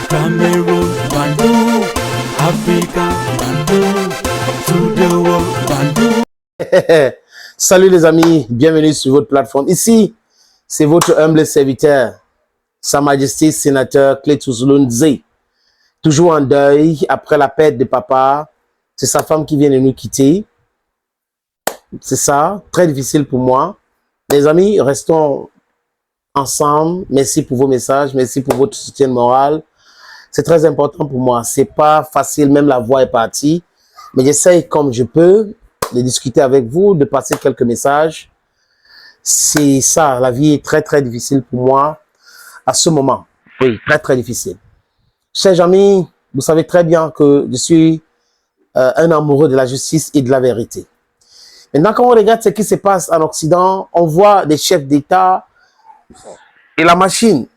Cameroon, Bandung, Africa, Bandung, to the world, Bandung. Salut les amis, bienvenue sur votre plateforme. Ici, c'est votre humble serviteur, Sa Majesté Sénateur Cletus Lundzé. Toujours en deuil après la perte de papa. C'est sa femme qui vient de nous quitter. C'est ça, très difficile pour moi. Les amis, restons ensemble. Merci pour vos messages, merci pour votre soutien moral. C'est très important pour moi. C'est pas facile, même la voix est partie. Mais j'essaye comme je peux de discuter avec vous, de passer quelques messages. C'est ça, la vie est très très difficile pour moi à ce moment. Oui, très très difficile. Chers amis, vous savez très bien que je suis un amoureux de la justice et de la vérité. Maintenant, quand on regarde ce qui se passe en Occident, on voit des chefs d'État et la machine,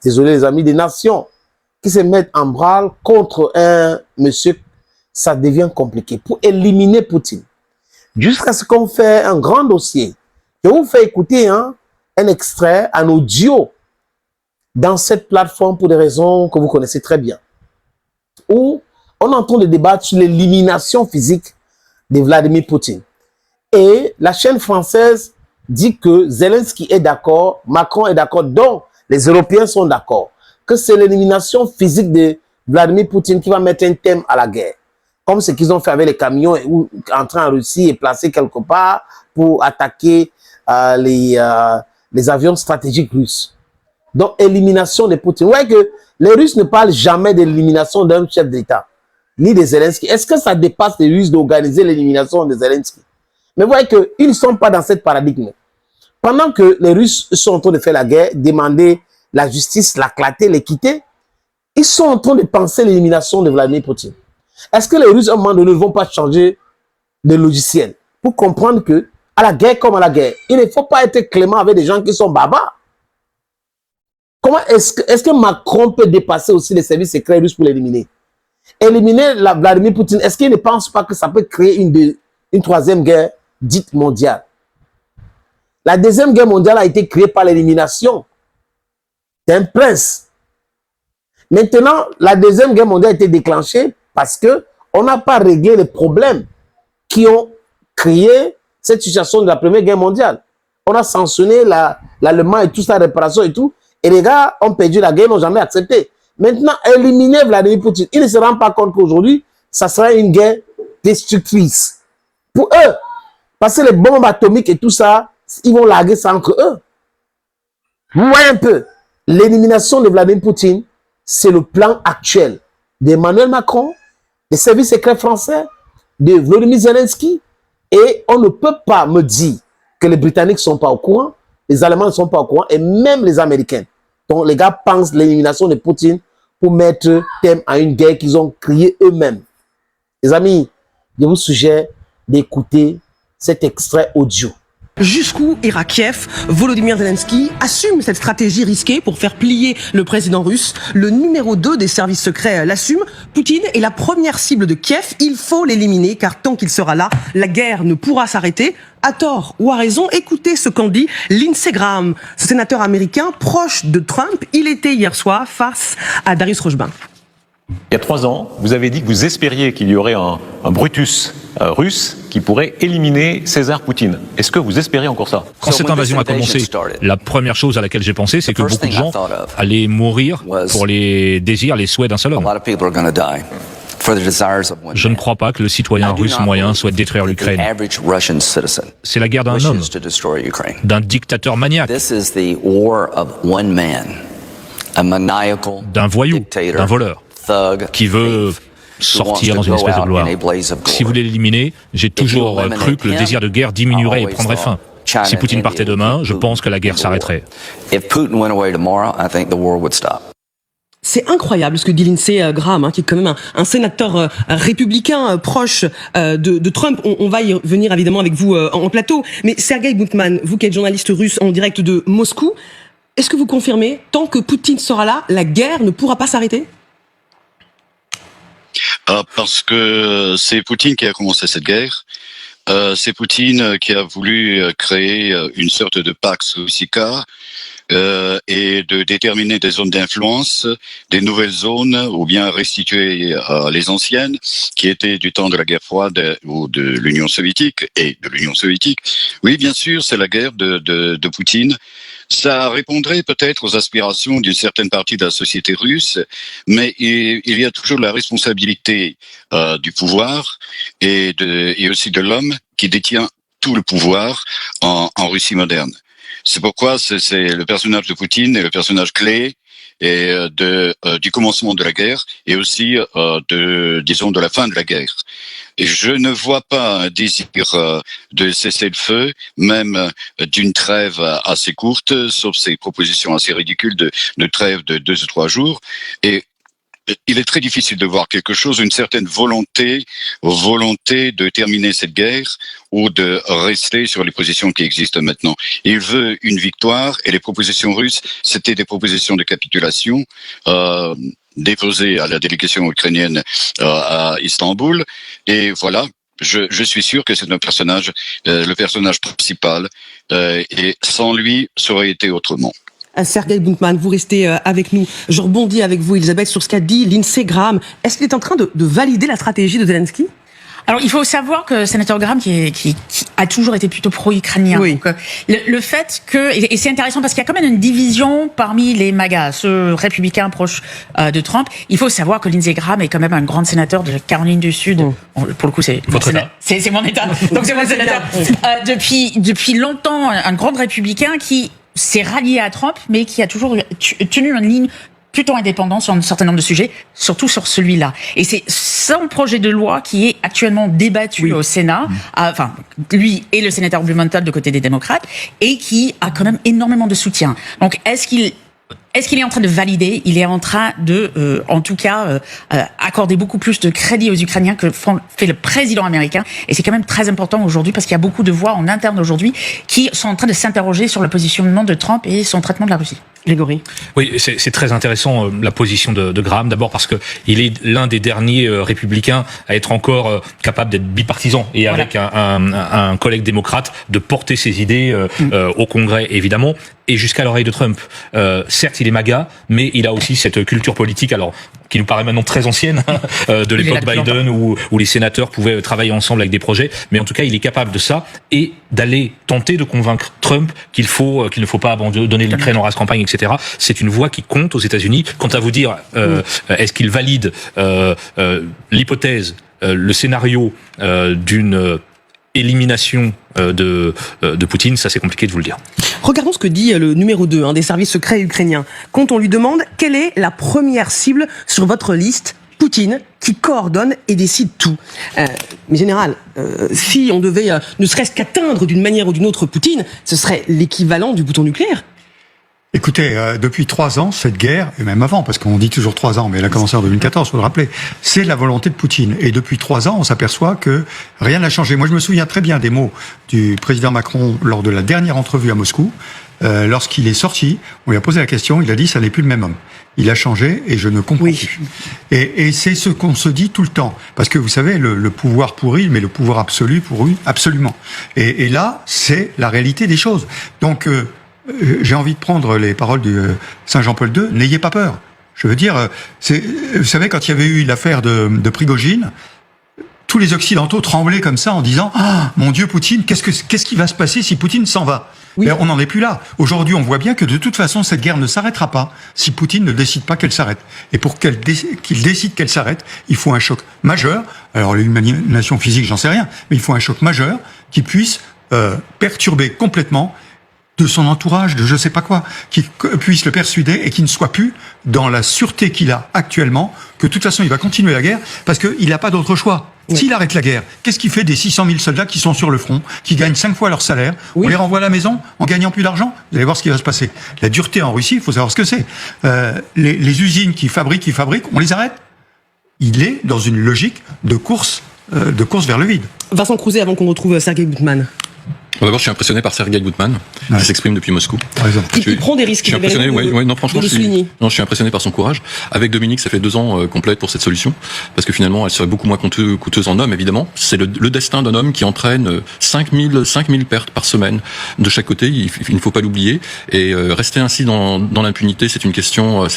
désolé les amis, des nations qui se mettent en branle contre un monsieur. Ça devient compliqué pour éliminer Poutine. Jusqu'à ce qu'on fait un grand dossier. Je vous fais écouter un extrait, un audio dans cette plateforme pour des raisons que vous connaissez très bien. Où on entend le débat sur l'élimination physique de Vladimir Poutine. Et la chaîne française dit que Zelensky est d'accord, Macron est d'accord, donc les Européens sont d'accord, que c'est l'élimination physique de Vladimir Poutine qui va mettre un thème à la guerre. Comme ce qu'ils ont fait avec les camions ou entrer en Russie et placer quelque part pour attaquer les avions stratégiques russes. Donc, élimination de Poutine. Vous voyez que les Russes ne parlent jamais de l'élimination d'un chef d'État, ni de Zelensky. Est-ce que ça dépasse les Russes d'organiser l'élimination de Zelensky? Mais vous voyez qu'ils ne sont pas dans cette paradigme. Pendant que les Russes sont en train de faire la guerre, demander la justice, la clarté, l'équité, ils sont en train de penser l'élimination de Vladimir Poutine. Est-ce que les Russes, à un moment donné, ne vont pas changer de logiciel pour comprendre que, à la guerre comme à la guerre, il ne faut pas être clément avec des gens qui sont barbares? Comment est-ce que Macron peut dépasser aussi les services secrets russes pour l'éliminer? Éliminer Vladimir Poutine, est-ce qu'il ne pense pas que ça peut créer une troisième guerre dite mondiale? La deuxième guerre mondiale a été créée par l'élimination d'un prince. Maintenant, la deuxième guerre mondiale a été déclenchée parce qu'on n'a pas réglé les problèmes qui ont créé cette situation de la Première Guerre mondiale. On a sanctionné l'Allemagne et tout ça, réparation et tout. Et les gars ont perdu la guerre, n'ont jamais accepté. Maintenant, éliminer Vladimir Poutine, ils ne se rendent pas compte qu'aujourd'hui, ça sera une guerre destructrice. Pour eux, parce que les bombes atomiques et tout ça, ils vont larguer ça entre eux. Vous voyez un peu, l'élimination de Vladimir Poutine, c'est le plan actuel d'Emmanuel Macron, des services secrets français, de Volodymyr Zelensky. Et on ne peut pas me dire que les Britanniques ne sont pas au courant, les Allemands ne sont pas au courant, et même les Américains. Donc les gars pensent l'élimination de Poutine pour mettre thème à une guerre qu'ils ont créée eux-mêmes. Les amis, je vous suggère d'écouter cet extrait audio. Jusqu'où ira Kiev? Volodymyr Zelensky assume cette stratégie risquée pour faire plier le président russe. Le numéro 2 des services secrets l'assume. Poutine est la première cible de Kiev. Il faut l'éliminer car tant qu'il sera là, la guerre ne pourra s'arrêter. À tort ou à raison, écoutez ce qu'en dit Lindsey Graham, ce sénateur américain proche de Trump. Il était hier soir face à Darius Rojban. Il y a 3 ans, vous avez dit que vous espériez qu'il y aurait un Brutus russe qui pourrait éliminer César Poutine. Est-ce que vous espérez encore ça? Quand cette invasion a commencé, la première chose à laquelle j'ai pensé, c'est que beaucoup de gens allaient mourir pour les désirs, les souhaits d'un seul homme. Je ne crois pas que le citoyen russe moyen souhaite détruire l'Ukraine. C'est la guerre d'un homme, d'un dictateur maniaque, d'un voyou, d'un voleur, qui veut sortir dans une espèce de gloire. Si vous voulez l'éliminer, j'ai toujours cru que le désir de guerre diminuerait et prendrait fin. Si Poutine partait demain, je pense que la guerre s'arrêterait. C'est incroyable ce que dit Lindsey Graham, qui est quand même un sénateur républicain proche de Trump. On va y venir évidemment avec vous en plateau. Mais Sergei Boutman, vous qui êtes journaliste russe en direct de Moscou, est-ce que vous confirmez, tant que Poutine sera là, la guerre ne pourra pas s'arrêter? Parce que c'est Poutine qui a commencé cette guerre. C'est Poutine qui a voulu créer une sorte de Pax Russica et de déterminer des zones d'influence, des nouvelles zones, ou bien restituer les anciennes qui étaient du temps de la guerre froide ou de l'Union soviétique et de l'Union soviétique. Oui, bien sûr, c'est la guerre de Poutine. Ça répondrait peut-être aux aspirations d'une certaine partie de la société russe, mais il y a toujours la responsabilité du pouvoir et aussi de l'homme qui détient tout le pouvoir en Russie moderne. C'est pourquoi c'est le personnage de Poutine est le personnage clé et du commencement de la guerre et aussi de la fin de la guerre. Et je ne vois pas un désir de cesser le feu, même d'une trêve assez courte, sauf ces propositions assez ridicules de trêve de 2 ou 3 jours. Et il est très difficile de voir quelque chose, une certaine volonté de terminer cette guerre ou de rester sur les positions qui existent maintenant. Il veut une victoire et les propositions russes, c'était des propositions de capitulation déposées à la délégation ukrainienne à Istanbul. Et voilà, je suis sûr que c'est le personnage principal et sans lui, ça aurait été autrement. Sergei Buntman, vous restez avec nous. Je rebondis avec vous, Elisabeth, sur ce qu'a dit Lindsey Graham. Est-ce qu'il est en train de valider la stratégie de Zelensky ? Alors, il faut savoir que le sénateur Graham, qui a toujours été plutôt pro-ukrainien. Oui. Donc, le fait que, et c'est intéressant parce qu'il y a quand même une division parmi les MAGA, ceux républicains proches de Trump. Il faut savoir que Lindsey Graham est quand même un grand sénateur de Caroline du Sud. Pour le coup, c'est votre État. C'est mon État. Donc, c'est mon sénateur. Depuis longtemps, un grand républicain qui s'est rallié à Trump, mais qui a toujours tenu une ligne plutôt indépendante sur un certain nombre de sujets, surtout sur celui-là. Et c'est son projet de loi qui est actuellement débattu au Sénat, enfin, lui et le sénateur Blumenthal de côté des démocrates, et qui a quand même énormément de soutien. Donc, est-ce qu'il est en train de valider? Il est en train de, en tout cas, accorder beaucoup plus de crédit aux Ukrainiens que fait le président américain. Et c'est quand même très important aujourd'hui parce qu'il y a beaucoup de voix en interne aujourd'hui qui sont en train de s'interroger sur le positionnement de Trump et son traitement de la Russie. Grégory. Oui, c'est très intéressant la position de Graham. D'abord parce que il est l'un des derniers républicains à être encore capable d'être bipartisan et avec un collègue démocrate de porter ses idées au Congrès, évidemment, et jusqu'à l'oreille de Trump. Certes, il est MAGA, mais il a aussi cette culture politique, alors qui nous paraît maintenant très ancienne, de l'époque Biden où les sénateurs pouvaient travailler ensemble avec des projets. Mais en tout cas, il est capable de ça et d'aller tenter de convaincre Trump qu'il ne faut pas abandonner l'Ukraine en race campagne, etc. C'est une voix qui compte aux États-Unis. Quant à vous dire, est-ce qu'il valide l'hypothèse, le scénario d'une élimination de Poutine, ça c'est compliqué de vous le dire. Regardons ce que dit le numéro 2 des services secrets ukrainiens. Quand on lui demande quelle est la première cible sur votre liste, Poutine, qui coordonne et décide tout. Mais général, si on devait ne serait-ce qu'atteindre d'une manière ou d'une autre Poutine, ce serait l'équivalent du bouton nucléaire. Écoutez, depuis 3 ans, cette guerre, et même avant, parce qu'on dit toujours 3 ans, mais elle a commencé en 2014, faut le rappeler, c'est la volonté de Poutine. Et depuis 3 ans, on s'aperçoit que rien n'a changé. Moi, je me souviens très bien des mots du président Macron lors de la dernière entrevue à Moscou. Lorsqu'il est sorti, on lui a posé la question, il a dit « ça n'est plus le même homme ». Il a changé et je ne comprends plus. Et c'est ce qu'on se dit tout le temps. Parce que vous savez, le pouvoir pourrit, mais le pouvoir absolu pourrit absolument. Et là, c'est la réalité des choses. Donc, j'ai envie de prendre les paroles de Saint Jean-Paul II, n'ayez pas peur. Je veux dire, vous savez, quand il y avait eu l'affaire de Prigojine, tous les Occidentaux tremblaient comme ça en disant « Ah, mon Dieu, Poutine, qu'est-ce qui va se passer si Poutine s'en va ?» Mais on n'en est plus là. Aujourd'hui, on voit bien que de toute façon, cette guerre ne s'arrêtera pas si Poutine ne décide pas qu'elle s'arrête. Et pour qu'il décide qu'elle s'arrête, il faut un choc majeur. Alors, l'élimination physique, j'en sais rien, mais il faut un choc majeur qui puisse perturber complètement de son entourage, de je sais pas quoi, qui puisse le persuader et qui ne soit plus dans la sûreté qu'il a actuellement, que de toute façon il va continuer la guerre, parce qu'il n'a pas d'autre choix. Oui. S'il arrête la guerre, qu'est-ce qu'il fait des 600 000 soldats qui sont sur le front, qui gagnent 5 fois leur salaire? On les renvoie à la maison en gagnant plus d'argent? Vous allez voir ce qui va se passer. La dureté en Russie, il faut savoir ce que c'est. Les usines qui fabriquent, on les arrête. Il est dans une logique de course vers le vide. Vincent Crouzet, avant qu'on retrouve Sergei Buntman. D'abord, je suis impressionné par Sergei Boutman, qui s'exprime depuis Moscou. Par exemple. Il prend des risques. Je suis impressionné, non, franchement, je suis impressionné par son courage. Avec Dominique, ça fait 2 ans qu'on plaide pour cette solution, parce que finalement, elle serait beaucoup moins coûteuse en hommes, évidemment. C'est le destin d'un homme qui entraîne 5000 pertes par semaine de chaque côté. Il ne faut pas l'oublier. Et rester ainsi dans l'impunité, c'est une question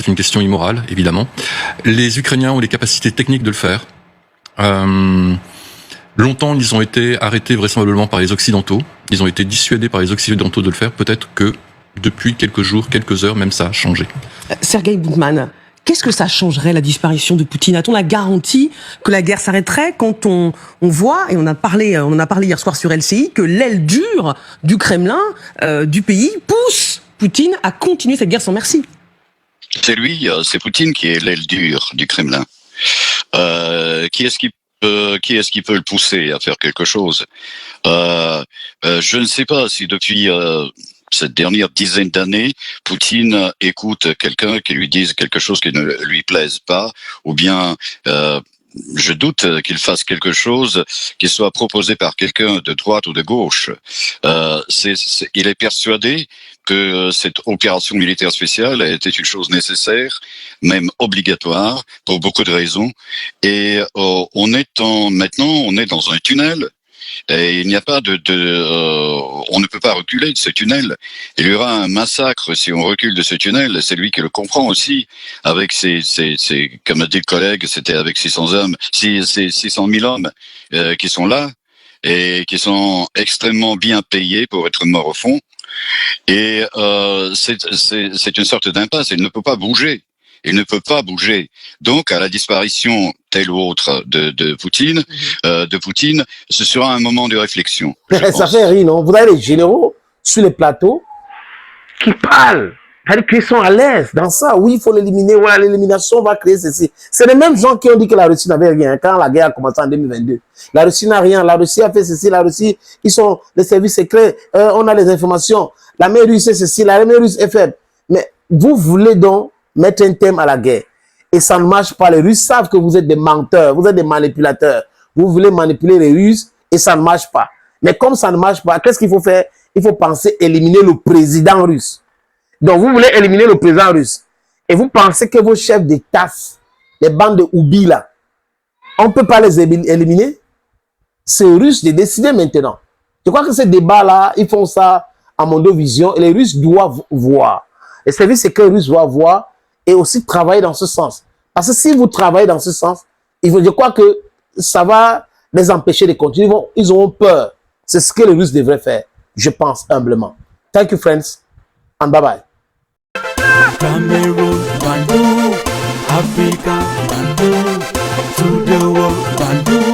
immorale, évidemment. Les Ukrainiens ont les capacités techniques de le faire. Longtemps, ils ont été arrêtés vraisemblablement par les Occidentaux. Ils ont été dissuadés par les Occidentaux de le faire. Peut-être que depuis quelques jours, quelques heures, même ça a changé. Sergei Boutman, qu'est-ce que ça changerait, la disparition de Poutine? A-t-on la garantie que la guerre s'arrêterait quand on voit, et on en a parlé hier soir sur LCI, que l'aile dure du Kremlin, du pays, pousse Poutine à continuer cette guerre sans merci? C'est Poutine qui est l'aile dure du Kremlin. Qui est-ce qui peut le pousser à faire quelque chose? Je ne sais pas si depuis cette dernière dizaine d'années, Poutine écoute quelqu'un qui lui dise quelque chose qui ne lui plaise pas, ou bien je doute qu'il fasse quelque chose qui soit proposé par quelqu'un de droite ou de gauche. Il est persuadé que cette opération militaire spéciale était une chose nécessaire, même obligatoire, pour beaucoup de raisons. Et on est dans un tunnel. Et il n'y a pas on ne peut pas reculer de ce tunnel. Il y aura un massacre si on recule de ce tunnel. C'est lui qui le comprend aussi. Avec comme a dit le collègue, c'était avec 600 000 hommes qui sont là et qui sont extrêmement bien payés pour être morts au fond. Et c'est une sorte d'impasse. Il ne peut pas bouger. Il ne peut pas bouger. Donc, à la disparition telle ou autre de Poutine, ce sera un moment de réflexion. Ça fait rire, non? Vous avez les généraux sur les plateaux qui parlent. C'est-à-dire qu'ils sont à l'aise dans ça. Oui, il faut l'éliminer. Voilà, l'élimination va créer ceci. C'est les mêmes gens qui ont dit que la Russie n'avait rien quand la guerre a commencé en 2022. La Russie n'a rien. La Russie a fait ceci. La Russie, ils sont les services secrets. On a les informations. La mer russe est ceci. La mer russe est faible. Mais vous voulez donc mettre un thème à la guerre. Et ça ne marche pas. Les Russes savent que vous êtes des menteurs, vous êtes des manipulateurs. Vous voulez manipuler les Russes et ça ne marche pas. Mais comme ça ne marche pas, qu'est-ce qu'il faut faire? Il faut penser éliminer le président russe. Donc vous voulez éliminer le président russe. Et vous pensez que vos chefs d'État, les bandes de Oubi là, on ne peut pas les éliminer? C'est aux Russes de décider maintenant. Je crois que ce débat-là, ils font ça à Mondovision et les Russes doivent voir. Les services secrets russes doivent voir et aussi travailler dans ce sens. Parce que si vous travaillez dans ce sens, je crois que ça va les empêcher de continuer. Ils auront peur. C'est ce que les Russes devraient faire, je pense humblement. Thank you, friends, and bye-bye. Cameroon, Bandung, Africa, Bandung, to the world, Bandung.